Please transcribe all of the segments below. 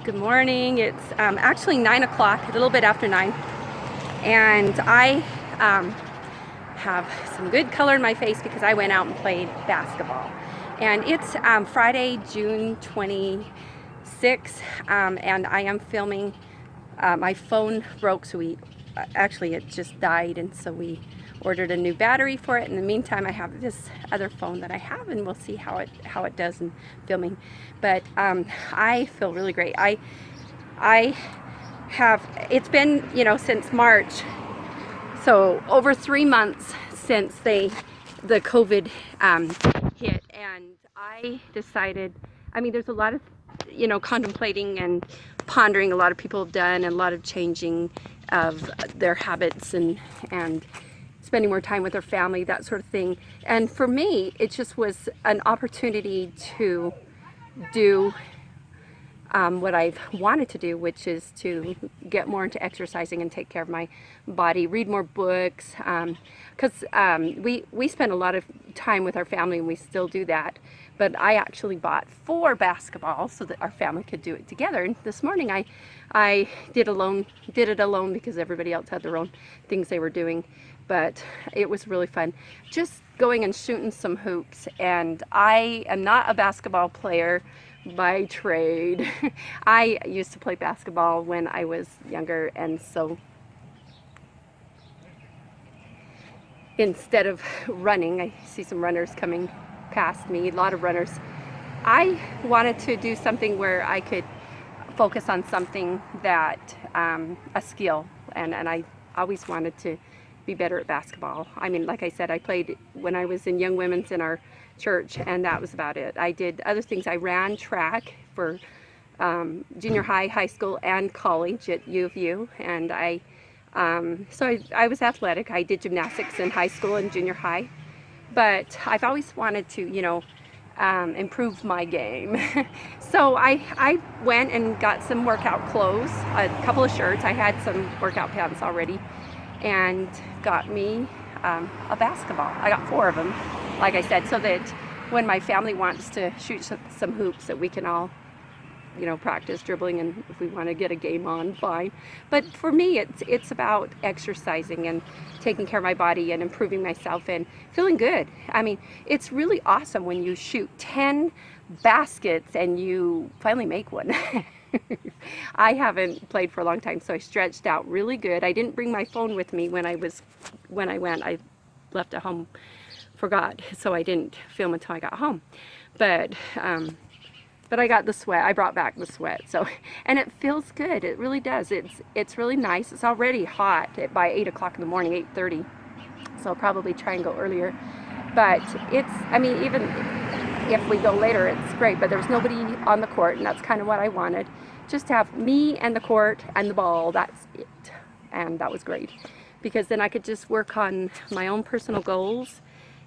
Good morning. It's actually 9 o'clock, a little bit after 9, and I have some good color in my face because I went out and played basketball. And it's Friday, June 26th, and I am filming. My phone broke, so actually it just died, and so we ordered a new battery for it. In the meantime, I have this other phone that I have, and we'll see how it does in filming. But I feel really great. I have, it's been, since March, so over 3 months since the COVID hit, and I decided, there's a lot of contemplating and pondering a lot of people have done, and a lot of changing of their habits and spending more time with their family, that sort of thing. And for me, it just was an opportunity to do what I've wanted to do, which is to get more into exercising and take care of my body, read more books, because we spend a lot of time with our family, and we still do that. But I actually bought 4 basketballs so that our family could do it together. And this morning I did it alone because everybody else had their own things they were doing. But it was really fun, just going and shooting some hoops. And I am not a basketball player by trade. I used to play basketball when I was younger, and so instead of running, I see some runners coming past me, a lot of runners. I wanted to do something where I could focus on something that, a skill, and I always wanted to be better at basketball. Like I said, I played when I was in Young Women's in our church, and that was about it. I did other things. I ran track for junior high, high school, and college at U of U, and so I was athletic. I did gymnastics in high school and junior high, but I've always wanted to, improve my game. So I went and got some workout clothes, a couple of shirts. I had some workout pants already, and got me a basketball. I got 4 of them, like I said, so that when my family wants to shoot some hoops, that we can all, practice dribbling, and if we want to get a game on, fine. But for me, it's about exercising and taking care of my body and improving myself and feeling good. It's really awesome when you shoot 10 baskets and you finally make one. I haven't played for a long time, so I stretched out really good. I didn't bring my phone with me when I went. I left at home, forgot, so I didn't film until I got home. But I got the sweat. I brought back the sweat. So, and it feels good. It really does. It's really nice. It's already hot by 8 o'clock in the morning, 8:30. So I'll probably try and go earlier. But even if we go later, it's great. But there's nobody on the court, and that's kind of what I wanted. Just to have me and the court and the ball. That's it. And that was great, because then I could just work on my own personal goals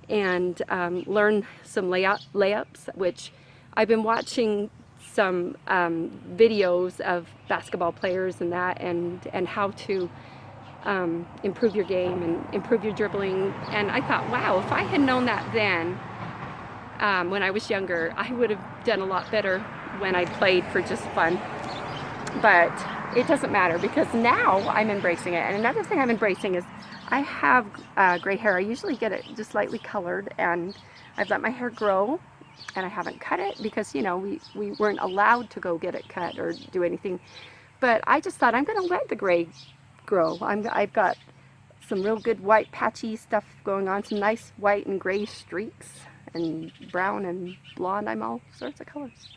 and learn some layups, which I've been watching some videos of basketball players and that, and how to improve your game and improve your dribbling. And I thought, wow, if I had known that then, when I was younger, I would have done a lot better when I played for just fun. But it doesn't matter, because now I'm embracing it. And another thing I'm embracing is I have gray hair. I usually get it just lightly colored, and I've let my hair grow, and I haven't cut it because, we weren't allowed to go get it cut or do anything. But I just thought, I'm going to let the gray grow. I've got some real good white patchy stuff going on, some nice white and gray streaks, and brown and blonde. I'm all sorts of colors,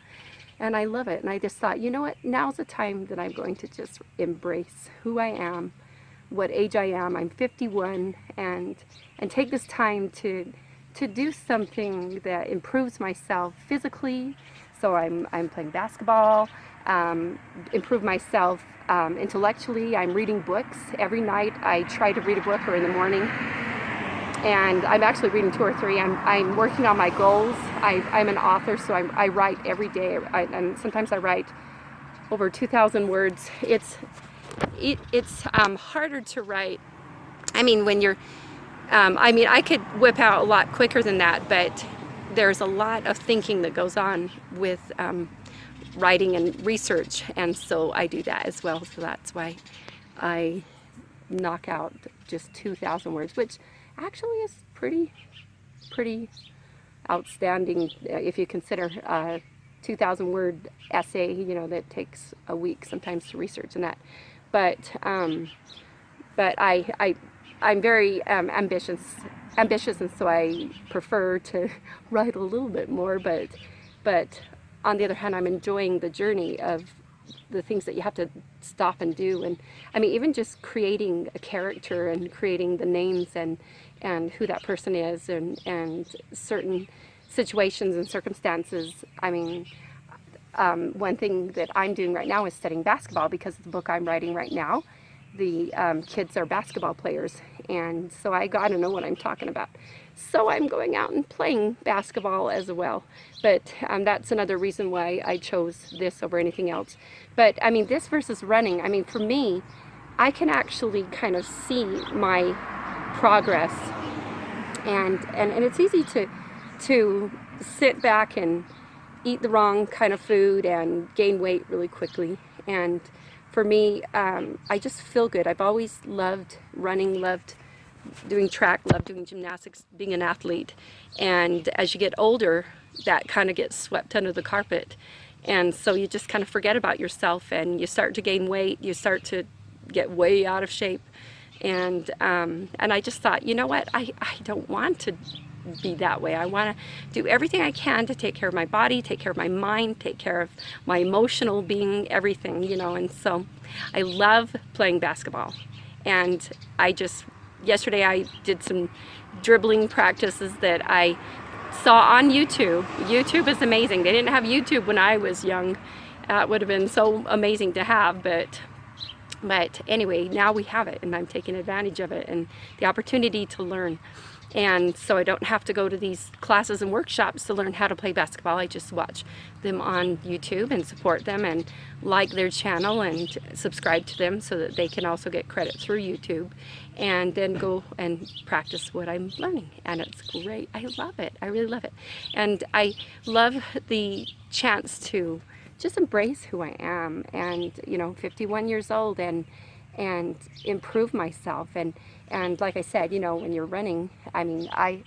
and I love it. And I just thought, you know what, now's the time that I'm going to just embrace who I am, what age I am. I'm 51, and take this time to do something that improves myself physically. So I'm playing basketball, improve myself intellectually. I'm reading books every night. I try to read a book, or in the morning, and I'm actually reading 2 or 3. I'm working on my goals. I'm an author, so I write every day, and sometimes I write over 2,000 words. It's harder to write. When you're I could whip out a lot quicker than that, but there's a lot of thinking that goes on with writing and research, and so I do that as well. So that's why I knock out just 2,000 words, which actually is pretty outstanding if you consider a 2,000 word essay, you know, that takes a week sometimes to research and that. But I'm very ambitious, and so I prefer to write a little bit more. But on the other hand, I'm enjoying the journey of the things that you have to stop and do. And I mean, even just creating a character and creating the names and who that person is and certain situations and circumstances. I mean, one thing that I'm doing right now is studying basketball because of the book I'm writing right now. The kids are basketball players, and so I gotta know what I'm talking about. So I'm going out and playing basketball as well. But that's another reason why I chose this over anything else. But I mean, this versus running, I mean, for me, I can actually kind of see my progress, and it's easy to sit back and eat the wrong kind of food and gain weight really quickly. And for me, I just feel good. I've always loved running, loved doing track, loved doing gymnastics, being an athlete. And as you get older, that kind of gets swept under the carpet. And so you just kind of forget about yourself, and you start to gain weight, you start to get way out of shape. And I just thought, you know what, I don't want to be that way. I want to do everything I can to take care of my body, take care of my mind, take care of my emotional being, everything, you know. And so I love playing basketball. And yesterday I did some dribbling practices that I saw on YouTube. YouTube is amazing. They didn't have YouTube when I was young. It would have been so amazing to have, but anyway, now we have it, and I'm taking advantage of it and the opportunity to learn. And so I don't have to go to these classes and workshops to learn how to play basketball. I just watch them on YouTube and support them and like their channel and subscribe to them so that they can also get credit through YouTube, and then go and practice what I'm learning. And it's great. I love it. I really love it. And I love the chance to just embrace who I am, and, you know, 51 years old, and improve myself. And like I said, you know, when you're running, I mean, I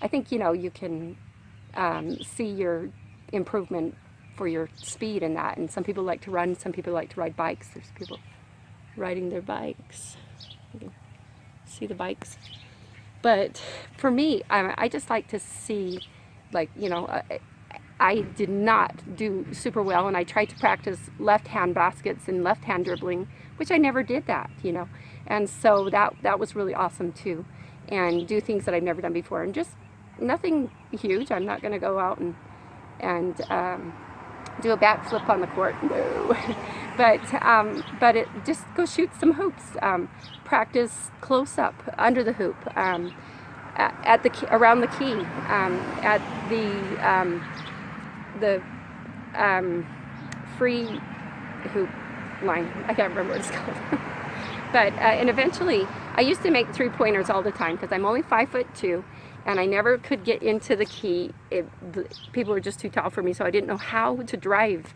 think, you know, you can see your improvement for your speed in that. And some people like to run, some people like to ride bikes. There's people riding their bikes. You can see the bikes. But for me, I just like to see, like, you know, I did not do super well, and I tried to practice left-hand baskets and left-hand dribbling, which I never did that, you know. And so that was really awesome too, and do things that I've never done before, and just nothing huge. I'm not going to go out and do a backflip on the court, no. but it just go shoot some hoops, practice close up under the hoop, at the around the key, at the free hoop line. I can't remember what it's called. But and eventually, I used to make 3-pointers all the time because I'm only 5'2", and I never could get into the key. People were just too tall for me, so I didn't know how to drive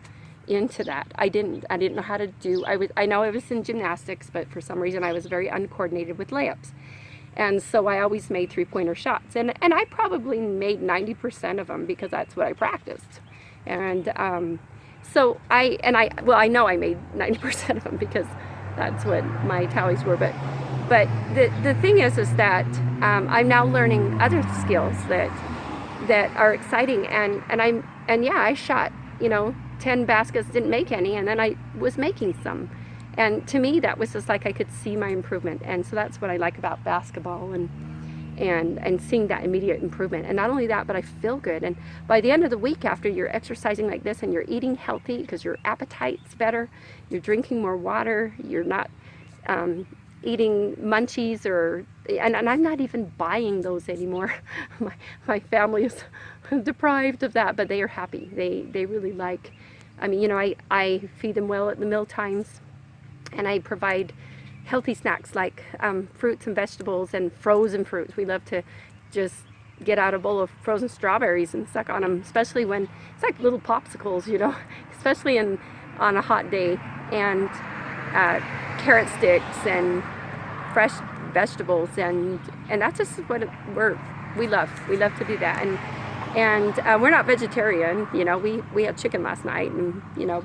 into that. I didn't know how to do. I know I was in gymnastics, but for some reason I was very uncoordinated with layups. And so I always made 3-pointer shots, and I probably made 90% of them because that's what I practiced. And so I know I made 90% of them because that's what my tallies were. But the thing is that I'm now learning other skills that are exciting, and I shot, you know, 10 baskets, didn't make any, and then I was making some. And to me, that was just like I could see my improvement. And so that's what I like about basketball, and seeing that immediate improvement. And not only that, but I feel good. And by the end of the week, after you're exercising like this and you're eating healthy because your appetite's better, you're drinking more water, you're not eating munchies, and I'm not even buying those anymore. My family is deprived of that, but they are happy. They really like, I mean, you know, I feed them well at the meal times, and I provide healthy snacks like fruits and vegetables and frozen fruits. We love to just get out a bowl of frozen strawberries and suck on them, especially when it's like little popsicles, you know, especially on a hot day, and carrot sticks and fresh vegetables, and that's just what we love. We love to do that, and we're not vegetarian, you know. We had chicken last night, and you know,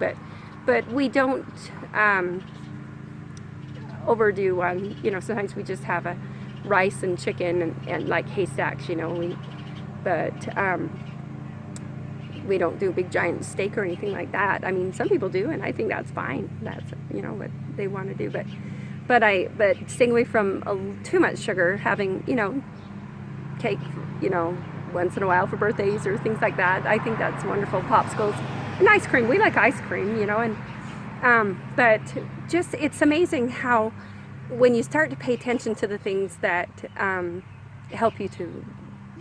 but we don't overdo on, you know. Sometimes we just have a rice and chicken and like haystacks, you know. We don't do a big giant steak or anything like that. I mean, some people do, and I think that's fine. That's, you know, what they want to do. But staying away from too much sugar, having, you know, cake, you know, once in a while for birthdays or things like that. I think that's wonderful. Popsicles and ice cream. We like ice cream, you know, and but just, it's amazing how when you start to pay attention to the things that help you to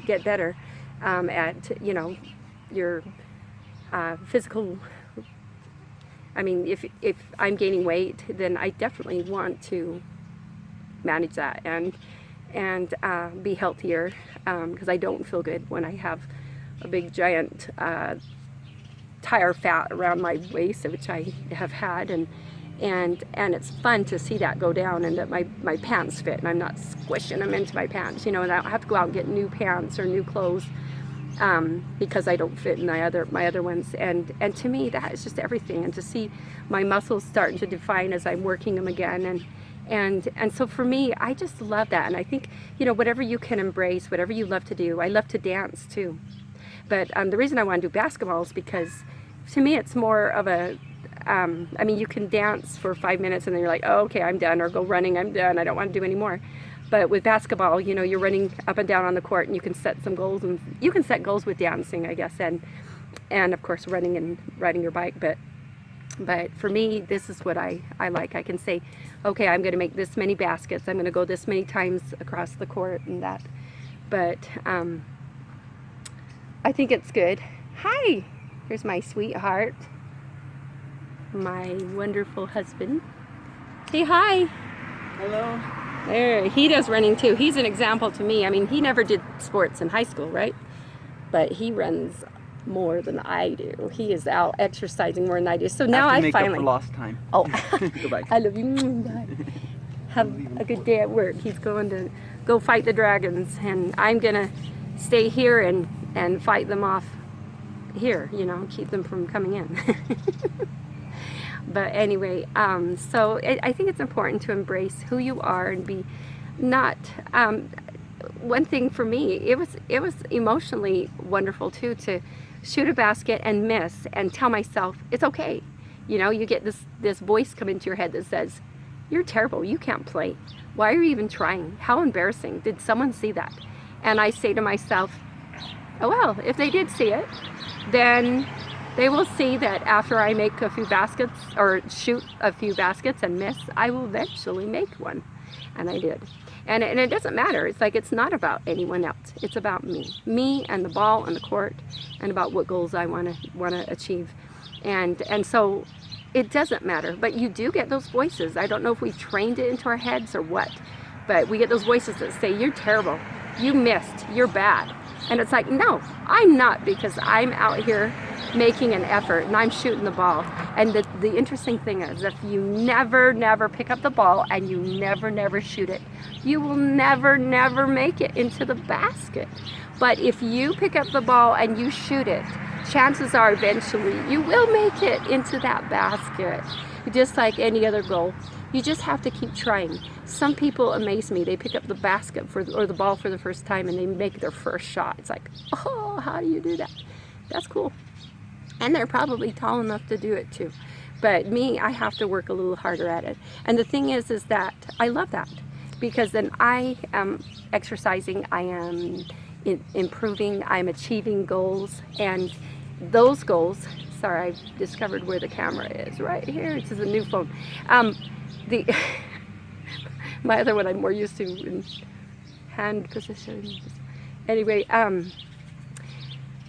get better at, you know, your physical. I mean, if I'm gaining weight, then I definitely want to manage that and be healthier, because I don't feel good when I have a big giant tire fat around my waist, which I have had, and it's fun to see that go down, and that my pants fit, and I'm not squishing them into my pants, you know, and I don't have to go out and get new pants or new clothes because I don't fit in my other ones, and to me that is just everything. And to see my muscles starting to define as I'm working them again, and so for me, I just love that. And I think, you know, whatever you can embrace, whatever you love to do. I love to dance too, but the reason I want to do basketball is because to me it's more of a I mean, you can dance for 5 minutes and then you're like, oh, okay, I'm done, or go running, I'm done, I don't want to do any more. But with basketball, you know, you're running up and down on the court, and you can set some goals, and you can set goals with dancing, I guess, and of course running and riding your bike. But for me, this is what I like. I can say, okay, I'm going to make this many baskets, I'm going to go this many times across the court, and that. But I think it's good. Hi, here's my sweetheart, my wonderful husband. Say hi. Hello. There, he does running too. He's an example to me. I mean, he never did sports in high school, right? But he runs more than I do. He is out exercising more than I do. So now I finally. Up for lost time. Oh, Goodbye. I love you. Bye. Have a good day at work. He's going to go fight the dragons, and I'm gonna stay here and fight them off here. You know, keep them from coming in. But anyway, so I think it's important to embrace who you are and be not. One thing for me, it was emotionally wonderful too, to shoot a basket and miss and tell myself it's okay. You know, you get this voice come into your head that says, you're terrible, you can't play. Why are you even trying? How embarrassing. Did someone see that? And I say to myself, oh well, if they did see it, then they will see that after I make a few baskets or shoot a few baskets and miss, I will eventually make one. And I did. And it doesn't matter. It's like, it's not about anyone else. It's about me and the ball and the court, and about what goals I want to achieve. And so it doesn't matter. But you do get those voices. I don't know if we trained it into our heads or what, but we get those voices that say, you're terrible, you missed, you're bad. And it's like, no, I'm not, because I'm out here making an effort and I'm shooting the ball. And the interesting thing is, if you never pick up the ball and you never shoot it, you will never make it into the basket. But if you pick up the ball and you shoot it, chances are eventually you will make it into that basket, just like any other goal. You just have to keep trying. Some people amaze me. They pick up the basket or the ball for the first time and they make their first shot. It's like, oh, how do you do that? That's cool. And they're probably tall enough to do it too. But me, I have to work a little harder at it. And the thing is that I love that, because then I am exercising, I am improving, I'm achieving goals, and those goals, sorry, I've discovered where the camera is, right here. This is a new phone. My other one I'm more used to in hand position. Anyway,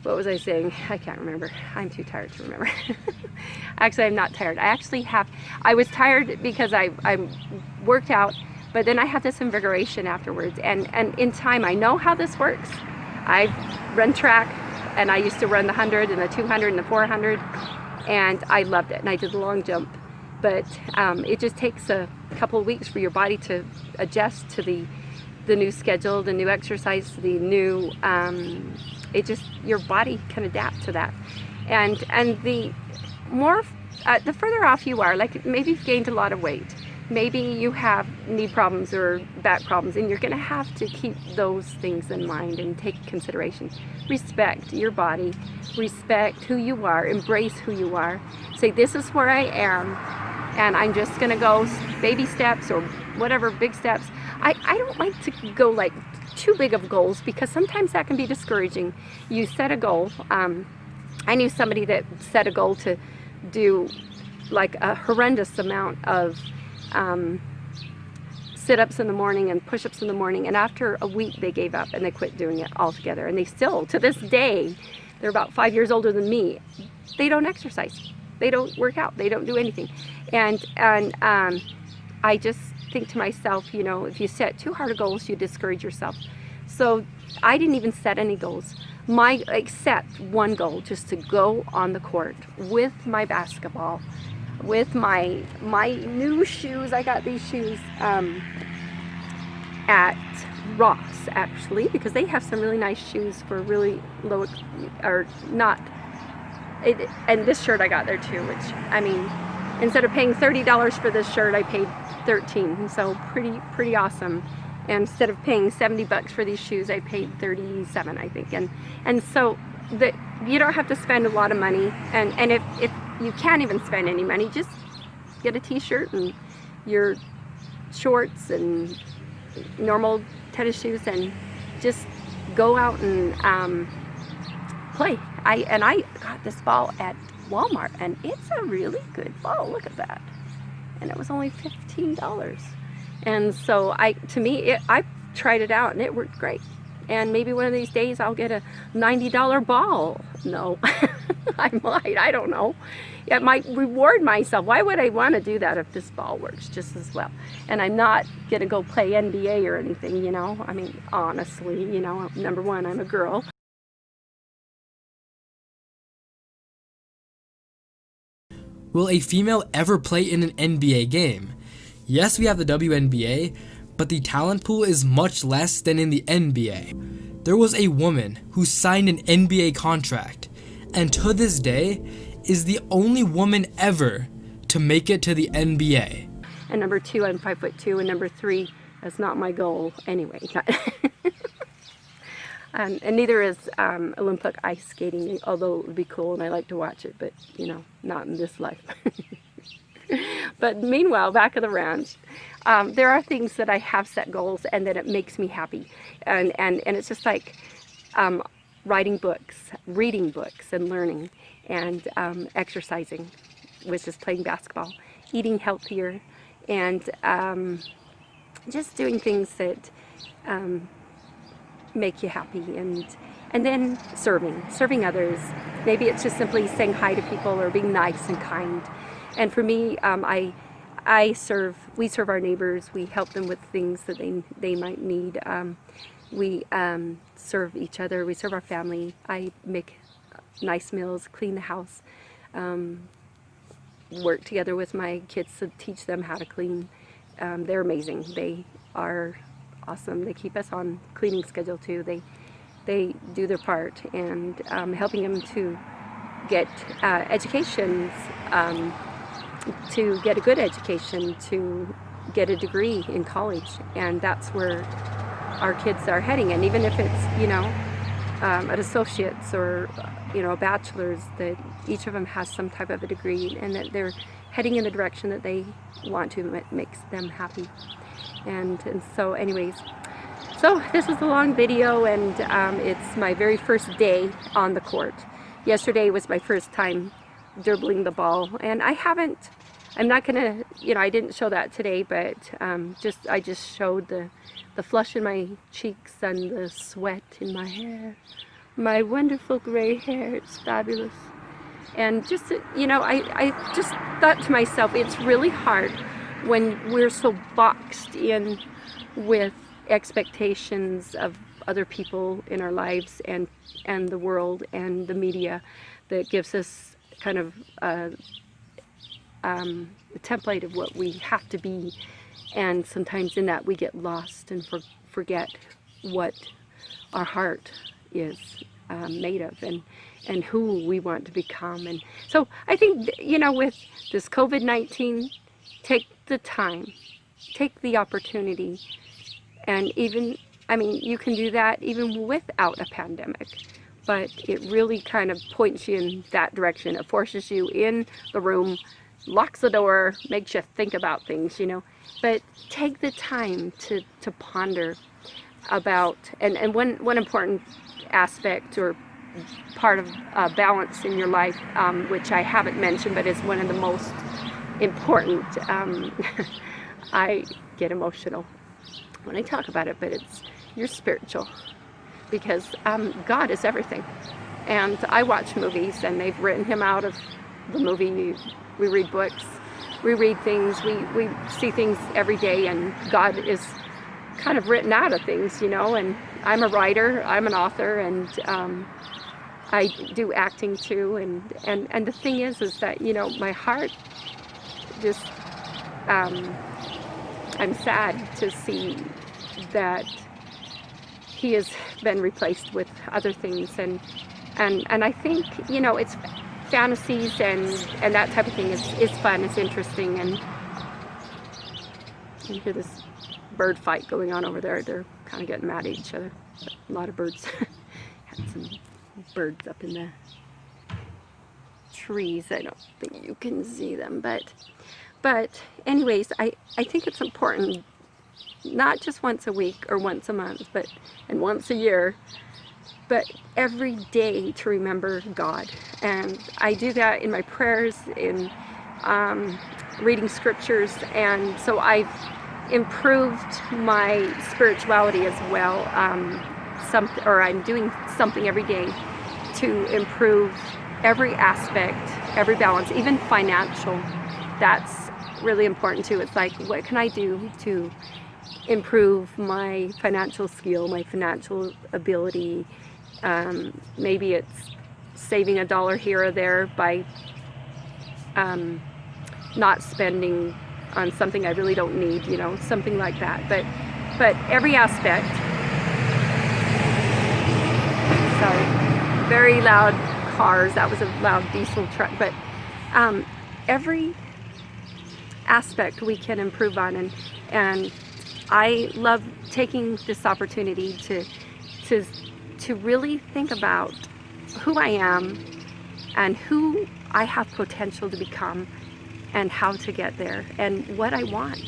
what was I saying? I can't remember. I'm too tired to remember. Actually, I'm not tired. I was tired because I worked out, but then I had this invigoration afterwards. And in time, I know how this works. I've run track, and I used to run the 100 and the 200 and the 400, and I loved it, and I did the long jump. But it just takes a couple of weeks for your body to adjust to the new schedule, the new exercise, the new, your body can adapt to that. And the more, the further off you are, like maybe you've gained a lot of weight, maybe you have knee problems or back problems, and you're going to have to keep those things in mind and take consideration. Respect your body, respect who you are, embrace who you are. Say, this is where I am, and I'm just going to go baby steps or whatever, big steps. I don't like to go like too big of goals, because sometimes that can be discouraging. You set a goal. I knew somebody that set a goal to do like a horrendous amount of sit-ups in the morning and push-ups in the morning, and after a week they gave up and they quit doing it altogether. And they still, to this day, they're about 5 years older than me, they don't exercise, they don't work out, they don't do anything. And I just think to myself, you know, if you set too hard of goals, you discourage yourself. So I didn't even set any goals. I set one goal, just to go on the court with my basketball, with my new shoes. I got these shoes at Ross, actually, because they have some really nice shoes for really low, or not. And this shirt I got there too, which, I mean, instead of paying $30 for this shirt, I paid $13, so pretty awesome. And instead of paying $70 for these shoes, I paid $37, I think. And so you don't have to spend a lot of money. And if you can't even spend any money, just get a t-shirt and your shorts and normal tennis shoes, and just go out and play. I got this ball at Walmart, and it's a really good ball. Look at that. And it was only $15. And so I tried it out, and it worked great. And maybe one of these days I'll get a $90 ball. No, I might, I don't know. It might reward myself. Why would I want to do that if this ball works just as well? And I'm not gonna go play NBA or anything, you know. I mean, honestly, you know, number one, I'm a girl. Will a female ever play in an NBA game? Yes, we have the WNBA, but the talent pool is much less than in the NBA. There was a woman who signed an NBA contract, and to this day is the only woman ever to make it to the NBA. And number two, I'm 5'2", and number three, that's not my goal anyway. And neither is Olympic ice skating, although it would be cool and I like to watch it, but you know, not in this life. But meanwhile, back at the ranch, there are things that I have set goals and that it makes me happy. And it's just like writing books, reading books and learning, and exercising, which is playing basketball, eating healthier, and just doing things that make you happy, and then serving others. Maybe it's just simply saying hi to people or being nice and kind. And for me, we serve our neighbors. We help them with things that they might need. We serve each other. We serve our family. I make nice meals, clean the house, work together with my kids to teach them how to clean. They're amazing. They are awesome. They keep us on cleaning schedule too. They do their part, and helping them to get educations, to get a good education, to get a degree in college, and that's where our kids are heading. And even if it's, you know, an associate's or, you know, a bachelor's, that each of them has some type of a degree, and that they're heading in the direction that they want to. It makes them happy. And so anyways, so this was a long video, and it's my very first day on the court. Yesterday was my first time dribbling the ball, and I'm not gonna, you know, I didn't show that today, but I just showed the flush in my cheeks and the sweat in my hair. My wonderful gray hair, it's fabulous. And just, you know, I just thought to myself, it's really hard when we're so boxed in with expectations of other people in our lives and the world and the media that gives us kind of a template of what we have to be, and sometimes in that we get lost and forget what our heart is made of, and who we want to become. And so I think, you know, with this COVID-19, take the time, take the opportunity, and even, I mean, you can do that even without a pandemic, but it really kind of points you in that direction. It forces you in the room, locks the door, makes you think about things, you know. But take the time to ponder about, and one important aspect or part of balance in your life, which I haven't mentioned, but is one of the most important. I get emotional when I talk about it, but it's your spiritual, because God is everything. And I watch movies, and they've written him out of the movie. We read books, we read things, we see things every day, and God is kind of written out of things, you know. And I'm a writer, I'm an author, and I do acting too. And the thing is that, you know, my heart just, I'm sad to see that he has been replaced with other things, and I think, you know, it's fantasies and that type of thing is fun, it's interesting. And you hear this bird fight going on over there. They're kind of getting mad at each other. A lot of birds. Had some birds up in the trees. I don't think you can see them, but anyways, I think it's important, not just once a week or once a month, and once a year, but every day to remember God. And I do that in my prayers, in reading scriptures, and so I've improved my spirituality as well. I'm doing something every day to improve every aspect, every balance, even financial. That's really important too. It's like, what can I do to improve my financial skill, my financial ability? Maybe it's saving $1 here or there by not spending on something I really don't need, you know, something like that. But every aspect. Sorry, very loud cars. That was a loud diesel truck. But every aspect we can improve on, and I love taking this opportunity to really think about who I am and who I have potential to become and how to get there and what I want.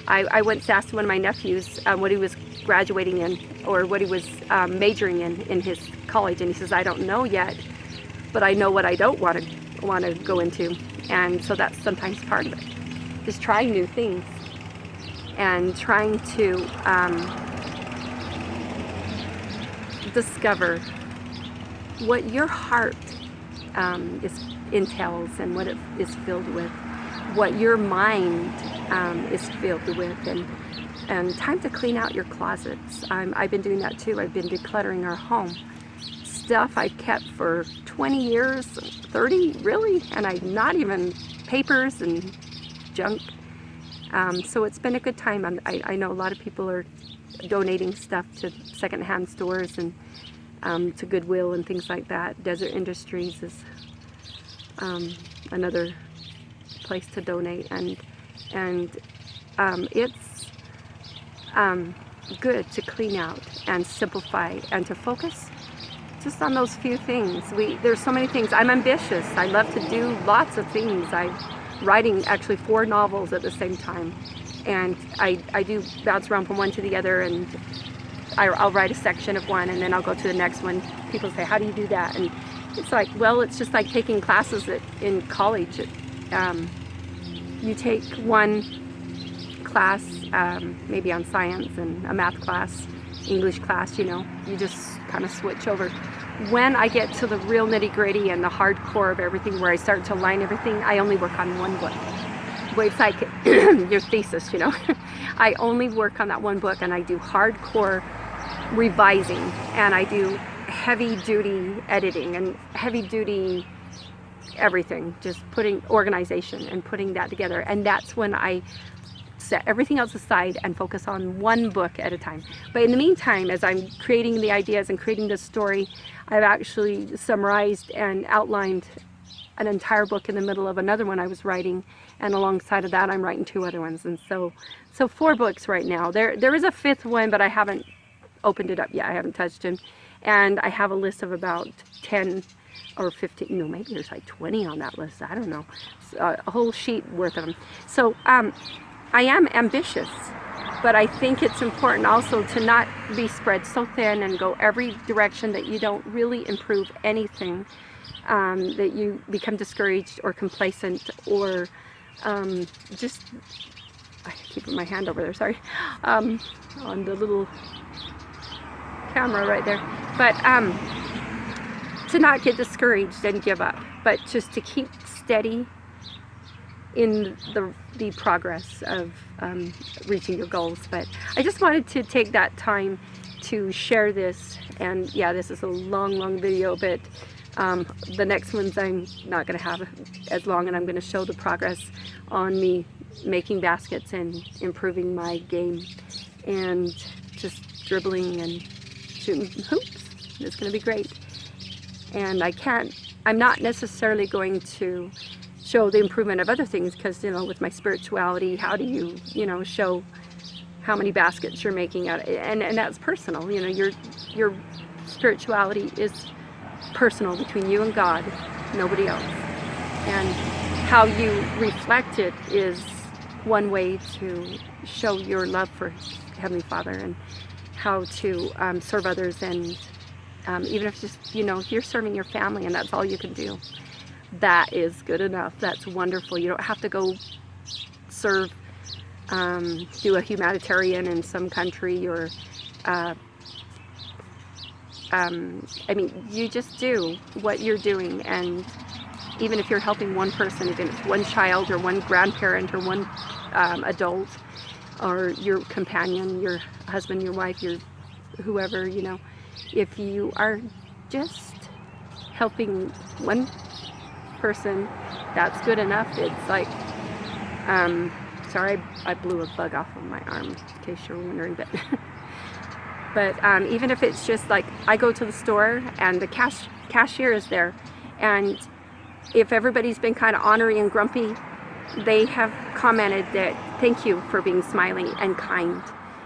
I once asked one of my nephews what he was graduating in, or what he was majoring in his college, and he says, I don't know yet, but I know what I don't want to go into. And so that's sometimes part of it, just trying new things and trying to discover what your heart entails and what it is filled with, what your mind is filled with, and time to clean out your closets. I've been doing that too. I've been decluttering our home. Stuff I've kept for 20 years, 30 really, and I'm not even papers and junk. So it's been a good time. I know a lot of people are donating stuff to secondhand stores and to Goodwill and things like that. Desert Industries is another place to donate, and it's good to clean out and simplify and to focus just on those few things. There's so many things. I'm ambitious. I love to do lots of things. I'm writing actually 4 novels at the same time, and I do bounce around from one to the other, and I'll write a section of one and then I'll go to the next one. People say, how do you do that? And it's like, well, it's just like taking classes in college. You take one class, maybe on science, and a math class, English class, you know, you just kind of switch over. When I get to the real nitty-gritty and the hardcore of everything, where I start to line everything, I only work on one book. well, it's like your thesis, you know. I only work on that one book, and I do hardcore revising, and I do heavy duty editing and heavy duty everything, just putting organization and putting that together. And that's when I set everything else aside and focus on one book at a time. But in the meantime, as I'm creating the ideas and creating the story, I've actually summarized and outlined an entire book in the middle of another one I was writing, and alongside of that I'm writing 2 other ones. And so 4 books right now. There is a 5th one, but I haven't opened it up yet. I haven't touched him. And I have a list of about 10 or 15, no, maybe there's like 20 on that list. I don't know. A whole sheet worth of them. So I am ambitious, but I think it's important also to not be spread so thin and go every direction that you don't really improve anything, that you become discouraged or complacent, or just, I keep putting my hand over there, sorry, on the little camera right there. But to not get discouraged and give up, but just to keep steady in the progress of reaching your goals. But I just wanted to take that time to share this. And yeah, this is a long video, but the next ones I'm not going to have as long, and I'm going to show the progress on me making baskets and improving my game and just dribbling and shooting hoops. It's going to be great. And I'm not necessarily going to show the improvement of other things, because, you know, with my spirituality, how do you, you know, show how many baskets you're making out of it? And that's personal. You know, your spirituality is personal between you and God, nobody else. And how you reflect it is one way to show your love for Heavenly Father, and how to serve others. And even if just, you know, if you're serving your family and that's all you can do, that is good enough. That's wonderful. You don't have to go serve, do a humanitarian in some country, or I mean, you just do what you're doing. And even if you're helping one person, even if it's one child or one grandparent or one adult, or your companion, your husband, your wife, your whoever, you know, if you are just helping one person, that's good enough. It's like, sorry, I blew a bug off of my arm, in case you're wondering, but even if it's just like, I go to the store and the cashier is there, and if everybody's been kind of ornery and grumpy, they have commented that thank you for being smiling and kind,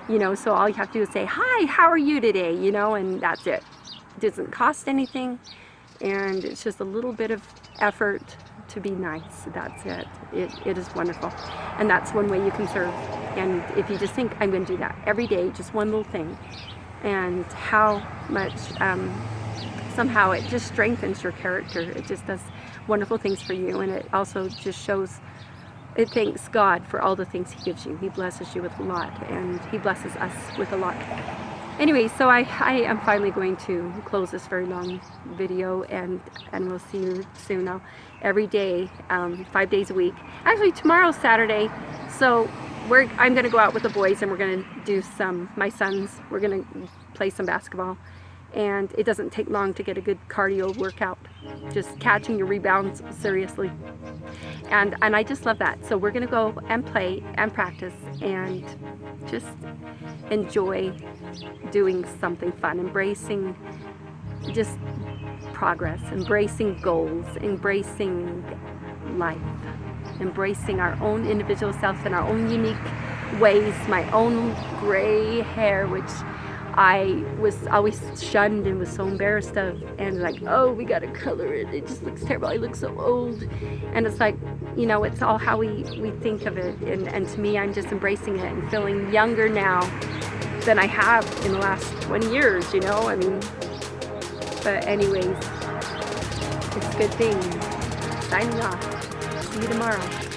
you know. So all you have to do is say, hi, how are you today, you know, and that's it. It doesn't cost anything, and it's just a little bit of effort to be nice. That's it. It is wonderful. And that's one way you can serve. And if you just think, I'm going to do that every day, just one little thing, and how much somehow it just strengthens your character. It just does wonderful things for you, and it also just shows, it thanks God for all the things He gives you. He blesses you with a lot, and He blesses us with a lot. Anyway, so I am finally going to close this very long video, and we'll see you soon. Now, every day, 5 days a week. Actually, tomorrow's Saturday, so I'm going to go out with the boys, and we're going to do my sons, we're going to play some basketball. And it doesn't take long to get a good cardio workout, just catching your rebounds seriously. And I just love that. So we're going to go and play and practice and just enjoy doing something fun, embracing just progress, embracing goals, embracing life, embracing our own individual selves in our own unique ways, my own gray hair, which I was always shunned and was so embarrassed of, and like, oh, we gotta color it, it just looks terrible, I look so old. And it's like, you know, it's all how we think of it, and to me, I'm just embracing it and feeling younger now than I have in the last 20 years, you know, I mean. But anyways, it's a good thing. Signing off. See you tomorrow.